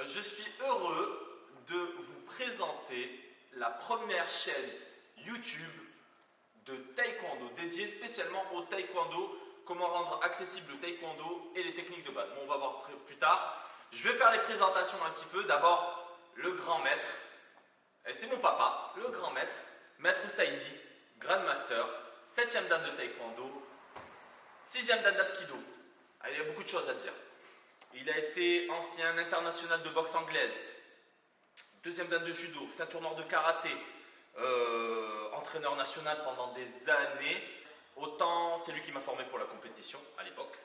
Je suis heureux de vous présenter la première chaîne YouTube de taekwondo dédiée spécialement au taekwondo, comment rendre accessible le taekwondo et les techniques de base. Bon, on va voir plus tard. Je vais faire les présentations un petit peu. D'abord, le grand maître, et c'est mon papa, le grand maître, Maître Hussaini, Grandmaster, 7e dan de taekwondo, 6e dan d'Apkido. Il y a beaucoup de choses à dire. Il a été ancien international de boxe anglaise, 2e dan de judo, ceinture noire de karaté, entraîneur national pendant des années. Autant c'est lui qui m'a formé pour la compétition à l'époque,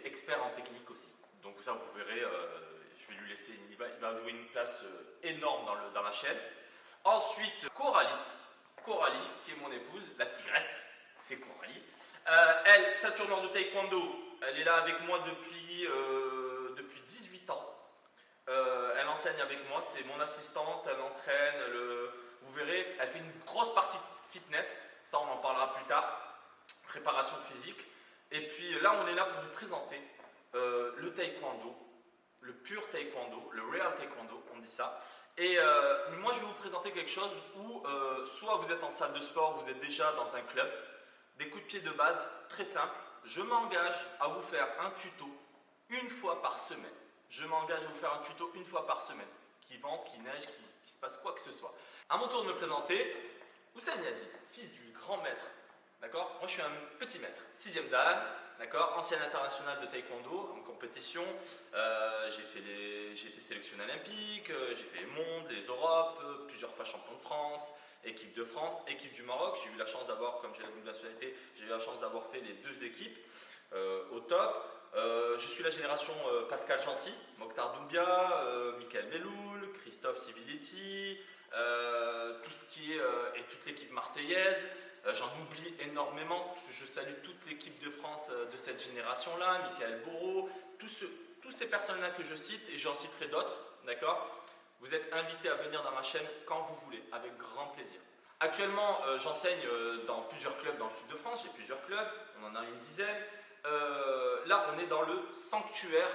expert en technique aussi. Donc ça vous verrez, je vais lui laisser, il va jouer une place énorme dans la chaîne. Ensuite Coralie, qui est mon épouse, la tigresse, c'est Coralie. Elle, ceinture noire de taekwondo, elle est là avec moi depuis 18 ans. Elle enseigne avec moi, c'est mon assistante, elle entraîne, vous verrez, elle fait une grosse partie de fitness, ça on en parlera plus tard, préparation physique. Et puis là on est là pour vous présenter le taekwondo, le pur taekwondo, le real taekwondo, on dit ça. Et moi je vais vous présenter quelque chose où soit vous êtes en salle de sport, vous êtes déjà dans un club, des coups de pied de base très simples. Je m'engage à vous faire un tuto une fois par semaine. Je m'engage à vous faire un tuto une fois par semaine. Qu'il vente, qu'il neige, qu'il se passe quoi que ce soit. À mon tour de me présenter, Hussaini Hadi, fils du grand maître. D'accord? Moi je suis un petit maître, 6e dan, d'accord? Ancien international de taekwondo en compétition. J'ai été sélectionné olympique, j'ai fait les mondes, les Europes, plusieurs fois champion de France, équipe de France, équipe du Maroc. J'ai eu la chance d'avoir, comme j'ai la double nationalité, j'ai eu la chance d'avoir fait les 2 équipes au top. Je suis la génération Pascal Chanty, Mokhtar Doumbia, Michael Belloul, Christophe Siviletti, tout ce qui est et toute l'équipe marseillaise. J'en oublie énormément. Je salue toute l'équipe de France de cette génération-là, Michael Bourreau, tous ces personnes-là que je cite, et j'en citerai d'autres, d'accord? Vous êtes invités à venir dans ma chaîne quand vous voulez, avec grand plaisir. Actuellement, j'enseigne dans plusieurs clubs dans le sud de France, j'ai plusieurs clubs, on en a une dizaine. Là, on est dans le sanctuaire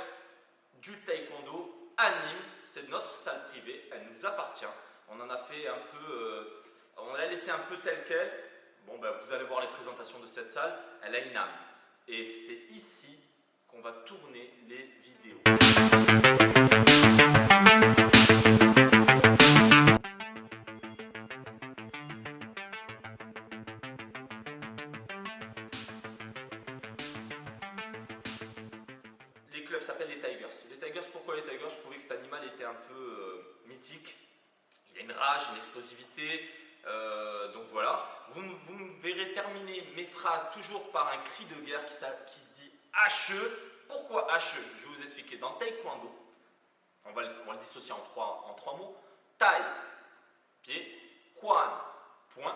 du taekwondo à Nîmes, c'est notre salle privée, elle nous appartient. On en a fait un peu, on l'a laissé un peu telle quelle. Bon, ben, vous allez voir les présentations de cette salle, elle a une âme. Et c'est ici qu'on va tourner les vidéos. Les clubs s'appellent les Tigers. Les Tigers, pourquoi les Tigers? Je trouvais que cet animal était un peu mythique. Il a une rage, une explosivité. Donc voilà, vous me verrez terminer mes phrases toujours par un cri de guerre qui se dit HE. Pourquoi HE? Je vais vous expliquer. Dans le taekwondo, on va le dissocier en trois mots. Tai, pied, Kwan, point,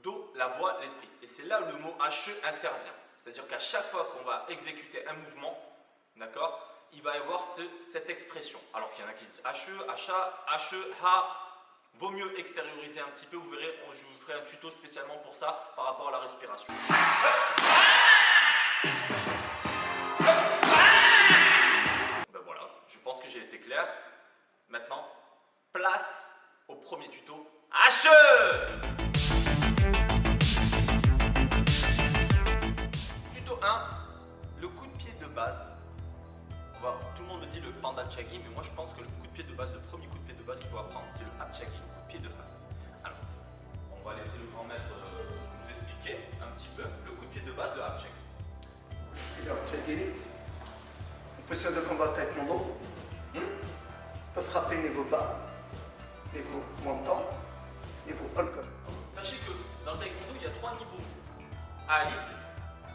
Do, la voix, l'esprit. Et c'est là où le mot HE intervient. C'est-à-dire qu'à chaque fois qu'on va exécuter un mouvement, d'accord, il va y avoir cette expression. Alors qu'il y en a qui disent HE, HA, HE, HA. Vaut mieux extérioriser un petit peu, vous verrez, je vous ferai un tuto spécialement pour ça, par rapport à la respiration. Ben voilà, je pense que j'ai été clair. Maintenant, place au premier tuto. HE! Tuto 1, le coup de pied de base. Tout le monde me dit le panda chagi, mais moi je pense que le coup de pied de base, le premier coup de pied de base qu'il faut apprendre, c'est le hap chagi, le coup de pied de face. Alors, on va laisser le grand maître nous expliquer un petit peu le coup de pied de base, le hap chagi. Le hap chagi, une position de combat taekwondo, on peut frapper niveau bas, niveau montant, niveau holcom. Sachez que dans le taekwondo, il y a 3 niveaux. Ali,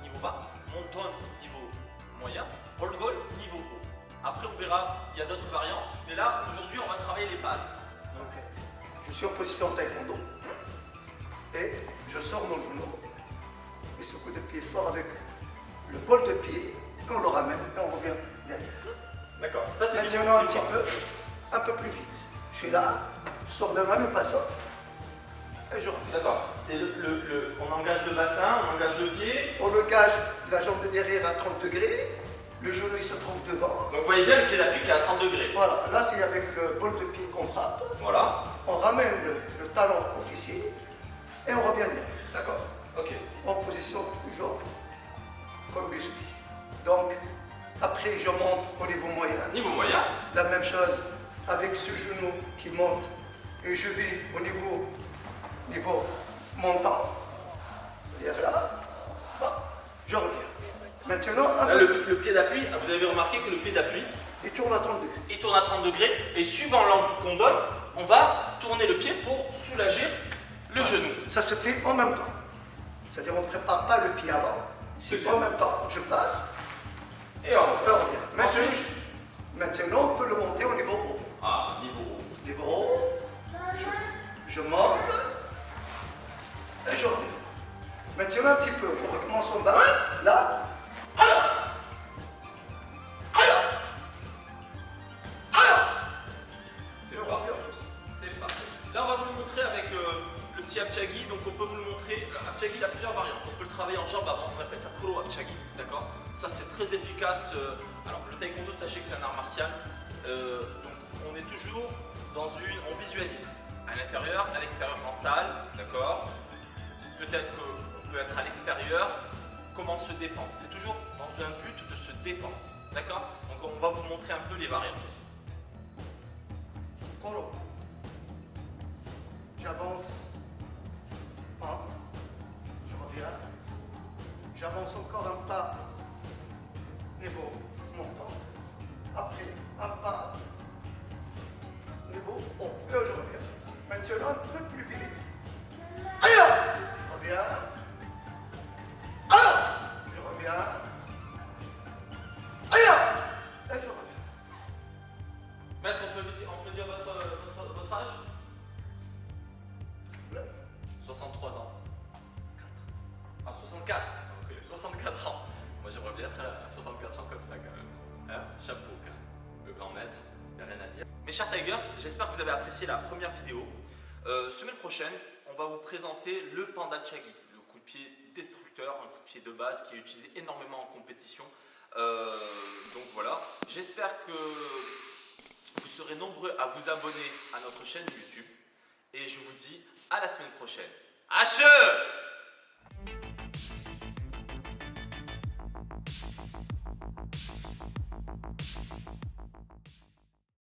niveau bas, monton, niveau moyen, holgol, niveau haut. Après, on verra, il y a d'autres variantes. Mais là, aujourd'hui, on va travailler les bases. Donc, je suis en position taekwondo et je sors mon genou. Et ce coup de pied sort avec le bol de pied. Et on le ramène et on revient derrière. D'accord. Ça, c'est maintenant un peu plus vite. Je suis là, je sors de la même façon et je reviens. D'accord. On engage le bassin, on engage le pied. On engage la jambe de derrière à 30 degrés. le genou il se trouve devant. Donc vous voyez bien le pied d'appui qui est à 30 degrés. Voilà, là c'est avec le bol de pied qu'on frappe. Voilà. On ramène le talon au fessier et on revient derrière. D'accord. Ok. En position toujours comme biscuit. Donc, après je monte au niveau moyen. Niveau moyen. La même chose avec ce genou qui monte et je vais au niveau montant. C'est-à-dire là, hop, je reviens. Maintenant, Là, le pied d'appui, vous avez remarqué que le pied d'appui, il tourne à 30 degrés. il tourne à 30 degrés et suivant l'angle qu'on donne, on va tourner le pied pour soulager le genou. Ça se fait en même temps. C'est-à-dire on ne prépare pas le pied avant. C'est en même temps, je passe Et on revient. Ensuite, Maintenant, on peut le monter au niveau haut. ah, niveau haut. Niveau haut, je monte et je reviens. Maintenant un petit peu, je recommence en bas, là. C'est parfait. C'est parfait. Là, on va vous le montrer avec le petit Apchagi. Donc, on peut vous le montrer. Apchagi, il a plusieurs variantes. On peut le travailler en jambe avant. On appelle ça Koro Apchagi. D'accord. Ça, c'est très efficace. Alors, le taekwondo, sachez que c'est un art martial. Donc, on est toujours dans on visualise à l'intérieur, à l'extérieur, en salle. D'accord. Peut-être qu'on peut être à l'extérieur. Comment se défendre. C'est toujours dans un but de se défendre. D'accord. Donc, on va vous montrer un peu les variantes. Koro. J'avance. Un. Je reviens. J'avance encore un pas. Niveau montant. Après, un pas. Niveau haut. Et là, je reviens. Maintenant, un peu plus vite. Aïe! Je reviens. Ah! Je reviens. Aïe! Et je reviens. Maître, on peut dire votre âge? 63 ans. Ah, 64. Ok, 64 ans. Moi, j'aimerais bien être à 64 ans comme ça, quand même. Hein? Chapeau, quand même. Le grand maître, il n'y a rien à dire. Mes chers Tigers, j'espère que vous avez apprécié la première vidéo. Semaine prochaine, on va vous présenter le Panda Chagi, le coup de pied destructeur, un coup de pied de base qui est utilisé énormément en compétition. Donc voilà, j'espère que vous serez nombreux à vous abonner à notre chaîne YouTube et je vous dis à la semaine prochaine. Hache!